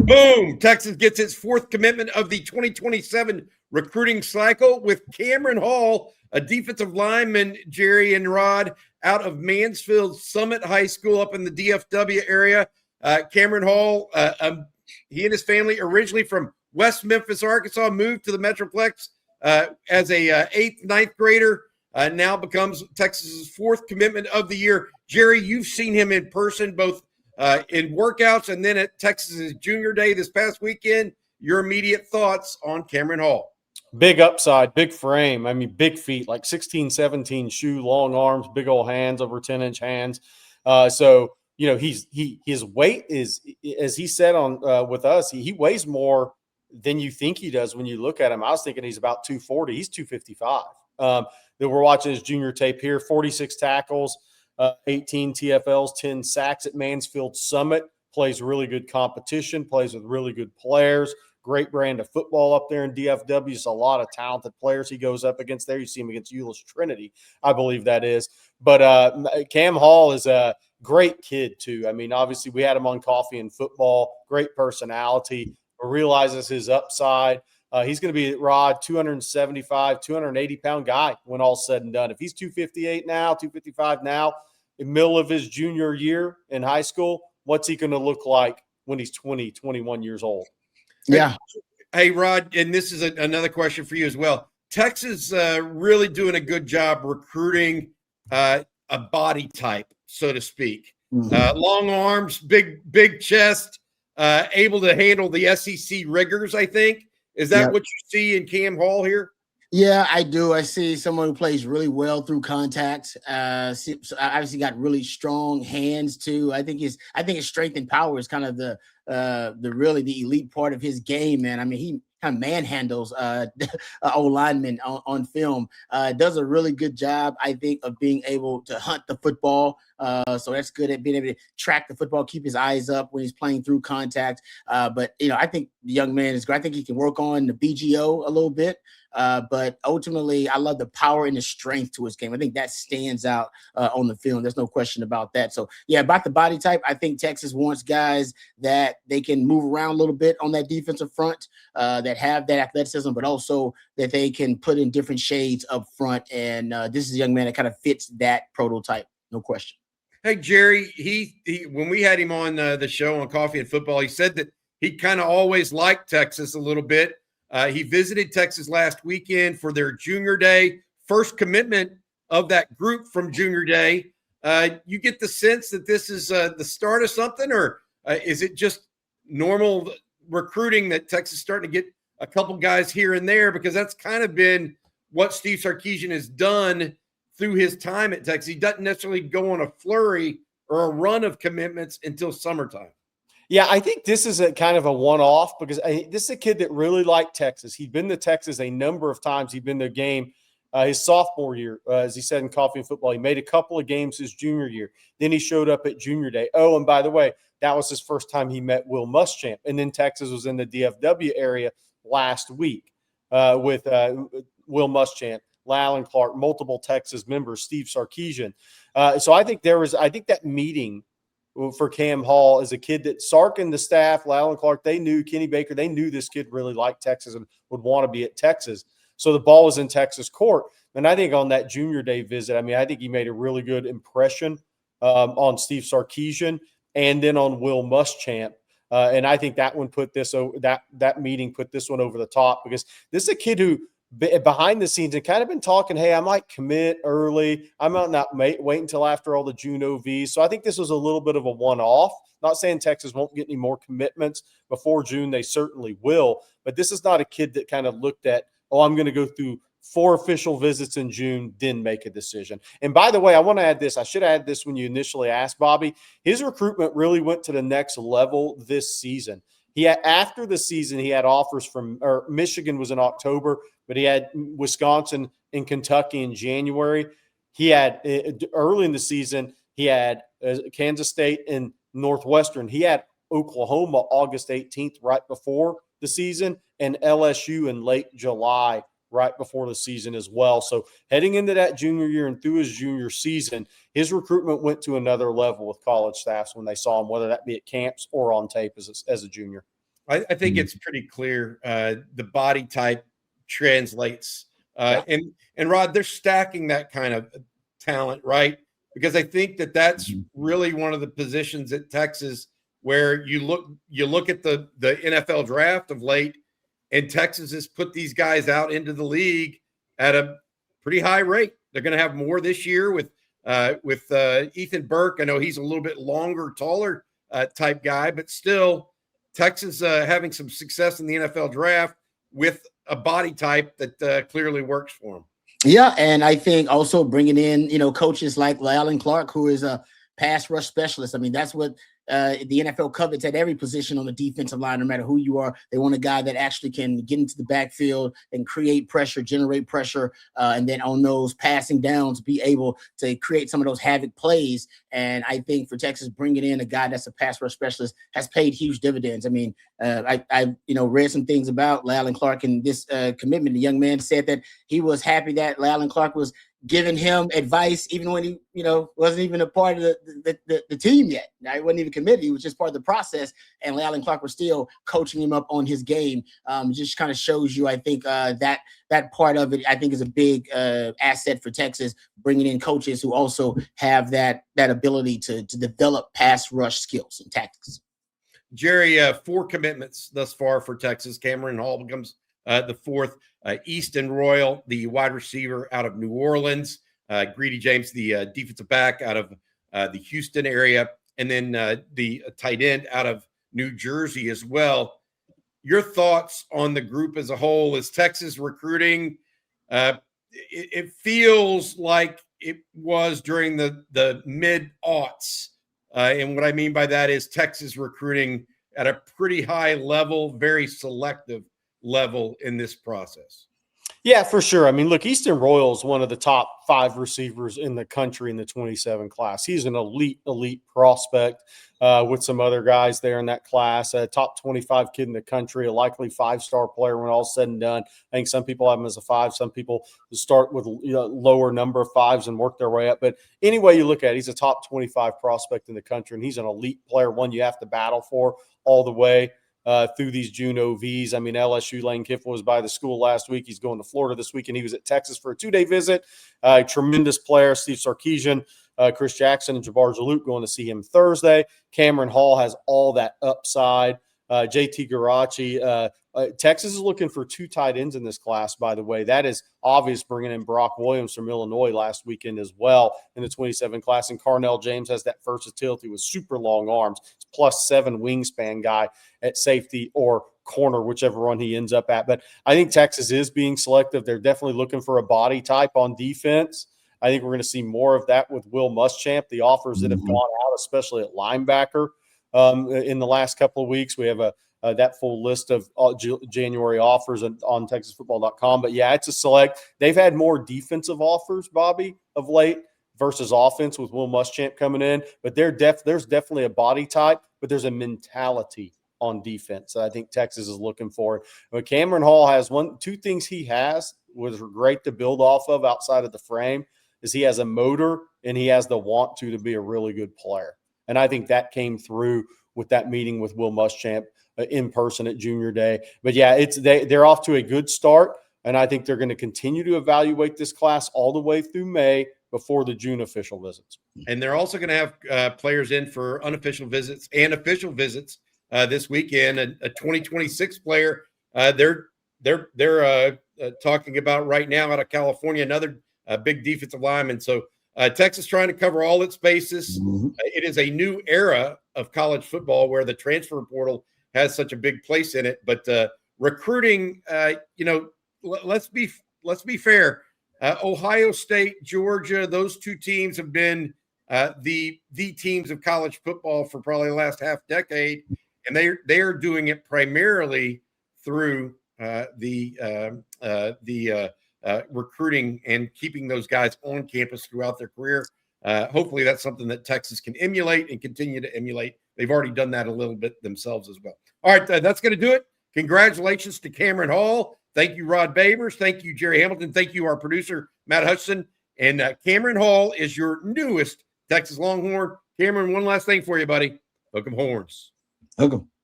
Boom. Texas gets its fourth commitment of the 2027 recruiting cycle with Cameron Hall, a defensive lineman, Jerry and Rod, out of Mansfield Summit High School up in the DFW area. Cameron Hall, he and his family, originally from West Memphis, Arkansas, moved to the Metroplex as a eighth, ninth grader. Now becomes Texas's fourth commitment of the year. Jerry, you've seen him in person, both in workouts and then at Texas's junior day this past weekend. Your immediate thoughts on Cameron Hall? Big upside, big frame. I mean, big feet, like 16, 17 shoe, long arms, big old hands, over 10-inch hands. So, you know, his weight is, as he said on with us, he weighs more than you think he does when you look at him. I was thinking he's about 240. He's 255. That we're watching his junior tape here, 46 tackles, 18 TFLs, 10 sacks at Mansfield Summit, plays really good competition, plays with really good players, great brand of football up there in DFW. It's a lot of talented players he goes up against there. You see him against Euless Trinity, I believe that is. But Cam Hall is a great kid too. I mean, obviously we had him on Coffee and Football, great personality, realizes his upside. He's going to be, Rod, 275, 280-pound guy when all's said and done. If he's 258 now, 255 now, in the middle of his junior year in high school, what's he going to look like when he's 20, 21 years old? Yeah. Hey, Rod, and this is another question for you as well. Texas really doing a good job recruiting a body type, so to speak. Long arms, big chest, able to handle the SEC rigors, I think. Is that what you see in Cam Hall here? Yeah, I do. I see someone who plays really well through contact. Obviously got really strong hands too. I think his strength and power is kind of the elite part of his game, man. I mean, he kind of manhandles old linemen on film. Does a really good job, I think, of being able to hunt the football. So that's good at being able to track the football, keep his eyes up when he's playing through contact. But, you know, I think the young man is great. I think he can work on the BGO a little bit. But ultimately, I love the power and the strength to his game. I think that stands out on the film. There's no question about that. So, yeah, about the body type, I think Texas wants guys that they can move around a little bit on that defensive front, that have that athleticism, but also that they can put in different shades up front. And this is a young man that kind of fits that prototype, no question. Hey, Jerry, he when we had him on the show on Coffee and Football, he said that he kind of always liked Texas a little bit. He visited Texas last weekend for their junior day, first commitment of that group from junior day. You get the sense that this is the start of something, or is it just normal recruiting that Texas is starting to get a couple guys here and there? Because that's kind of been what Steve Sarkisian has done through his time at Texas. He doesn't necessarily go on a flurry or a run of commitments until summertime. Yeah, I think this is a kind of a one-off because this is a kid that really liked Texas. He'd been to Texas a number of times. He'd been to a game his sophomore year, as he said in Coffee and Football. He made a couple of games his junior year. Then he showed up at junior day. Oh, and by the way, that was his first time he met Will Muschamp. And then Texas was in the DFW area last week with Will Muschamp, Lyle Clark, multiple Texas members, Steve Sarkisian. So I think that meeting for Cam Hall is a kid that Sark and the staff, Lyle Clark, they knew Kenny Baker. They knew this kid really liked Texas and would want to be at Texas. So the ball was in Texas court. And I think on that junior day visit, I mean, I think he made a really good impression on Steve Sarkisian and then on Will Muschamp. And I think that one put this that meeting put this one over the top because this is a kid who behind the scenes had kind of been talking, hey, I might commit early. I might not wait until after all the June OVs. So I think this was a little bit of a one-off. Not saying Texas won't get any more commitments before June. They certainly will. But this is not a kid that kind of looked at, oh, I'm going to go through 4 official visits in June, then make a decision. And by the way, I want to add this. I should add this when you initially asked, Bobby. His recruitment really went to the next level this season. After the season, he had offers from Michigan was in October, but he had Wisconsin and Kentucky in January. He had early in the season, he had Kansas State and Northwestern. He had Oklahoma August 18th, right before the season, and LSU in late July, right before the season as well. So heading into that junior year and through his junior season, his recruitment went to another level with college staffs when they saw him, whether that be at camps or on tape as a junior. I think it's pretty clear. The body type translates. And Rod, they're stacking that kind of talent, right? Because I think that's really one of the positions at Texas where you look at the NFL draft of late, and Texas has put these guys out into the league at a pretty high rate. They're going to have more this year with Ethan Burke. I know he's a little bit longer, taller type guy, but still Texas having some success in the NFL draft with a body type that clearly works for them. Yeah, and I think also bringing in, coaches like Alan Clark, who is a pass rush specialist. I mean, that's what the NFL covets at every position on the defensive line, no matter who you are. They want a guy that actually can get into the backfield and create pressure, generate pressure, and then on those passing downs, be able to create some of those havoc plays. And I think for Texas, bringing in a guy that's a pass rush specialist has paid huge dividends. I mean, I read some things about Alan Clark and this commitment. The young man said that he was happy that Alan Clark was giving him advice, even when he, wasn't even a part of the team yet. Now, he wasn't even committed. He was just part of the process. And Alan Clark was still coaching him up on his game. Just kind of shows you, I think, that part of it, I think, is a big asset for Texas, bringing in coaches who also have that ability to develop pass rush skills and tactics. Jerry, 4 commitments thus far for Texas. Cameron Hall becomes the 4th. Easton Royal, the wide receiver out of New Orleans. Greedy James, the defensive back out of the Houston area. And then the tight end out of New Jersey as well. Your thoughts on the group as a whole? Is Texas recruiting? It feels like it was during the mid-aughts. And what I mean by that is Texas recruiting at a pretty high level, very selective level in this process. Yeah, for sure. I mean, look, Easton Royal is one of the top 5 receivers in the country in the 27 class. He's an elite prospect with some other guys there in that class. A top 25 kid in the country, a likely 5-star player when all's said and done. I think some people have him as a 5. Some people start with lower number of 5s and work their way up. But anyway you look at it, he's a top 25 prospect in the country, and he's an elite player, one you have to battle for all the way through these June OVs. I mean, LSU, Lane Kiffin was by the school last week. He's going to Florida this week, and he was at Texas for a 2-day visit. Tremendous player, Steve Sarkisian, Chris Jackson, and Jabbar Zalouk going to see him Thursday. Cameron Hall has all that upside. JT Garachi. Texas is looking for 2 tight ends in this class, by the way. That is obvious, bringing in Brock Williams from Illinois last weekend as well in the 27 class. And Carnell James has that versatility with super long arms. It's +7 wingspan guy at safety or corner, whichever one he ends up at. But I think Texas is being selective. They're definitely looking for a body type on defense. I think we're going to see more of that with Will Muschamp. The offers that have gone out, especially at linebacker, in the last couple of weeks. We have that full list of January offers on ontexasfootball.com. But, yeah, it's a select. They've had more defensive offers, Bobby, of late versus offense with Will Muschamp coming in. But there's definitely a body type, but there's a mentality on defense that I think Texas is looking for. But Cameron Hall has 2 things he has was great to build off of outside of the frame is he has a motor and he has the want to be a really good player. And I think that came through with that meeting with Will Muschamp in person at Junior Day. But, yeah, they're off to a good start, and I think they're going to continue to evaluate this class all the way through May before the June official visits. And they're also going to have players in for unofficial visits and official visits this weekend. A 2026 player they're talking about right now out of California, another big defensive lineman. So Texas trying to cover all its bases. It is a new era of college football where the transfer portal has such a big place in it. But recruiting, let's be fair. Ohio State, Georgia, those 2 teams have been the teams of college football for probably the last half decade, and they are doing it primarily through the recruiting and keeping those guys on campus throughout their career. Hopefully that's something that Texas can emulate and continue to emulate. They've already done that a little bit themselves as well. All right, that's going to do it. Congratulations to Cameron Hall. Thank you, Rod Babers. Thank you, Jerry Hamilton. Thank you, our producer, Matt Hutchison. And Cameron Hall is your newest Texas Longhorn. Cameron, one last thing for you, buddy. Hook 'em horns. Hook 'em.